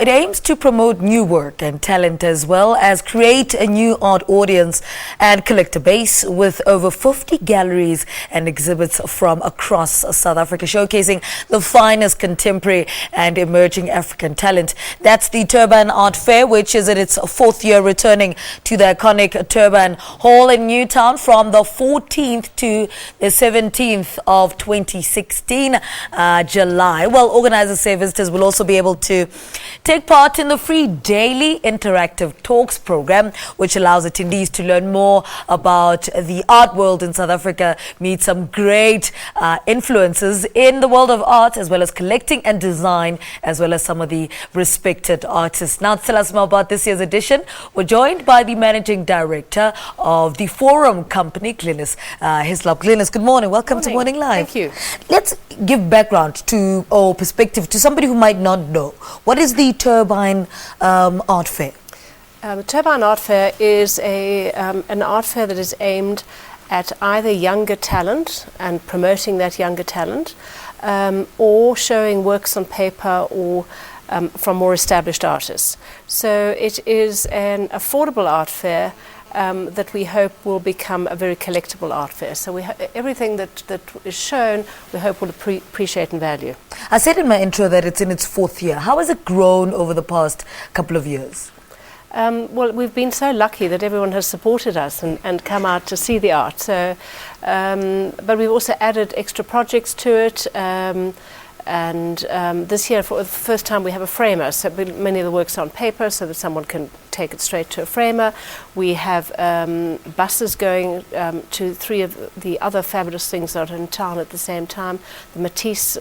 It aims to promote new work and talent as well as create a new art audience and collector base with over 50 galleries and exhibits from across South Africa showcasing the finest contemporary and emerging African talent. That's the Turbine Art Fair, which is in its fourth year, returning to the iconic Turbine Hall in Newtown from the 14th to the 17th of 2016 July. Well, organizers say visitors will also be able to take part in the free daily interactive talks program, which allows attendees to learn more about the art world in South Africa, meet some great influences in the world of art, as well as collecting and design, as well as some of the respected artists. Now, to tell us more about this year's edition, we're joined by the managing director of the Forum Company, Glynis Hyslop. Glynis, good morning. Welcome to Morning Live. Thank you. Let's give background to, or perspective to somebody who might not know. What is the Turbine Art Fair? Turbine Art Fair is an art fair that is aimed at either younger talent and promoting that younger talent, or showing works on paper or from more established artists. So it is an affordable art fair that we hope will become a very collectible art fair. So everything that is shown, we hope will appreciate and value. I said in my intro that it's in its fourth year. How has it grown over the past couple of years? Well, we've been so lucky that everyone has supported us and come out to see the art. So, but we've also added extra projects to it. And this year, for the first time, we have a framer. So many of the works are on paper so that someone can take it straight to a framer. We have buses going to three of the other fabulous things that are in town at the same time. The Matisse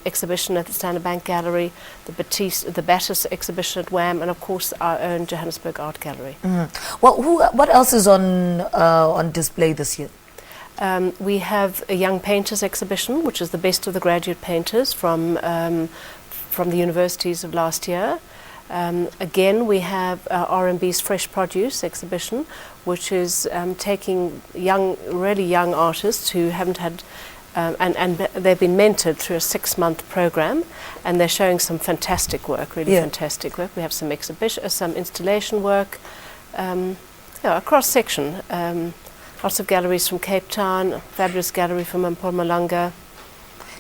exhibition at the Standard Bank Gallery, the Battis exhibition at WAM, and of course our own Johannesburg Art Gallery. Mm-hmm. Well, what else is on display this year? We have a Young Painters exhibition, which is the best of the graduate painters from the universities of last year. Again, we have R&B's Fresh Produce exhibition, which is taking really young artists who haven't had, and they've been mentored through a 6-month program, and they're showing some fantastic work, fantastic work. We have some exhibition, some installation work, a cross section. Lots of galleries from Cape Town, a fabulous gallery from Mpumalanga.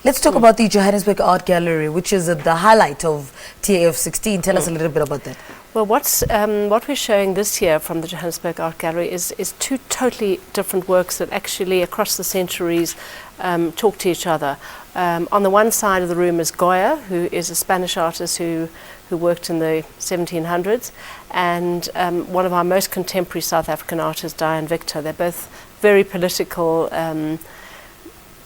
Let's talk about the Johannesburg Art Gallery, which is the highlight of TAF 16. Tell us a little bit about that. Well, what we're showing this year from the Johannesburg Art Gallery is two totally different works that actually, across the centuries, talk to each other. On the one side of the room is Goya, who is a Spanish artist who worked in the 1700s, and one of our most contemporary South African artists, Diane Victor. They're both very political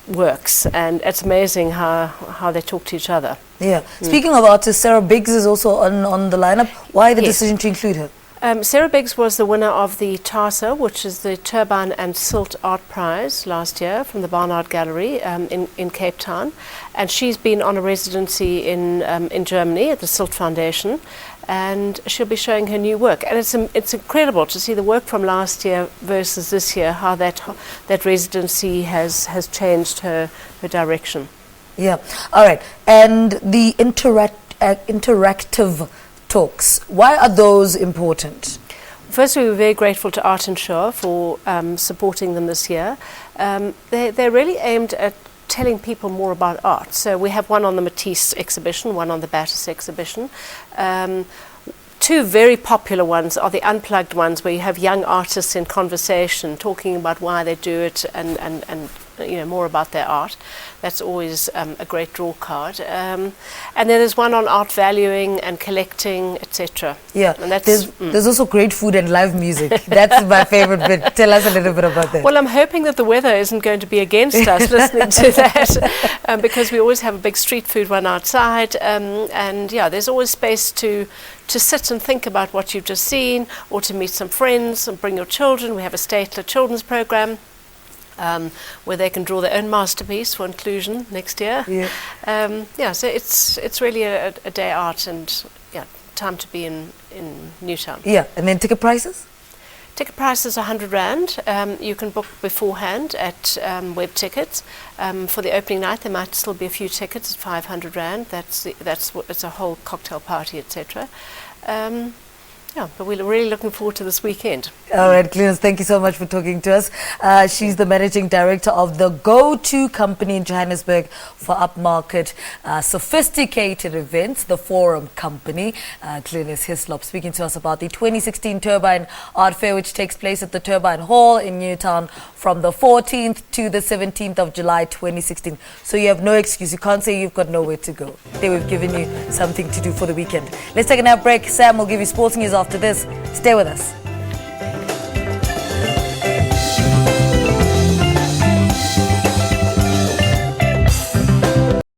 works, and it's amazing how they talk to each other. Yeah. Speaking of artists, Sara Biggs is also on the lineup. Why the decision to include her? Sara Biggs was the winner of the TASA, which is the Turbine and Silt Art Prize last year from the Barnard Gallery in Cape Town, and she's been on a residency in Germany at the Silt Foundation, and she'll be showing her new work. And it's incredible to see the work from last year versus this year, how that residency has changed her direction. Yeah. All right. And the interactive talks, why are those important? Firstly, we're very grateful to Art and Show for supporting them this year. They're really aimed at telling people more about art. So we have one on the Matisse exhibition, one on the Battis exhibition. Two very popular ones are the unplugged ones, where you have young artists in conversation talking about why they do it and more about their art. That's always a great draw card. And then there's one on art valuing and collecting, etc. Yeah, and there's also great food and live music. That's my favorite bit. Tell us a little bit about that. Well, I'm hoping that the weather isn't going to be against us listening to that, because we always have a big street food one outside, and there's always space to sit and think about what you've just seen, or to meet some friends and bring your children. We have a Statler children's program where they can draw their own masterpiece for inclusion next year. So it's really a day out, and time to be in Newtown. Yeah, and then ticket prices? Ticket price is £100. You can book beforehand at web tickets. For the opening night, there might still be a few tickets at £500. It's a whole cocktail party, etc. Yeah, but we're really looking forward to this weekend. All right, Glynis, thank you so much for talking to us. She's the managing director of the go-to company in Johannesburg for upmarket, sophisticated events, the Forum Company. Glynis Hyslop speaking to us about the 2016 Turbine Art Fair, which takes place at the Turbine Hall in Newtown from the 14th to the 17th of July 2016. So you have no excuse. You can't say you've got nowhere to go. We've given you something to do for the weekend. Let's take a break. Sam will give you sports news after this. Stay with us.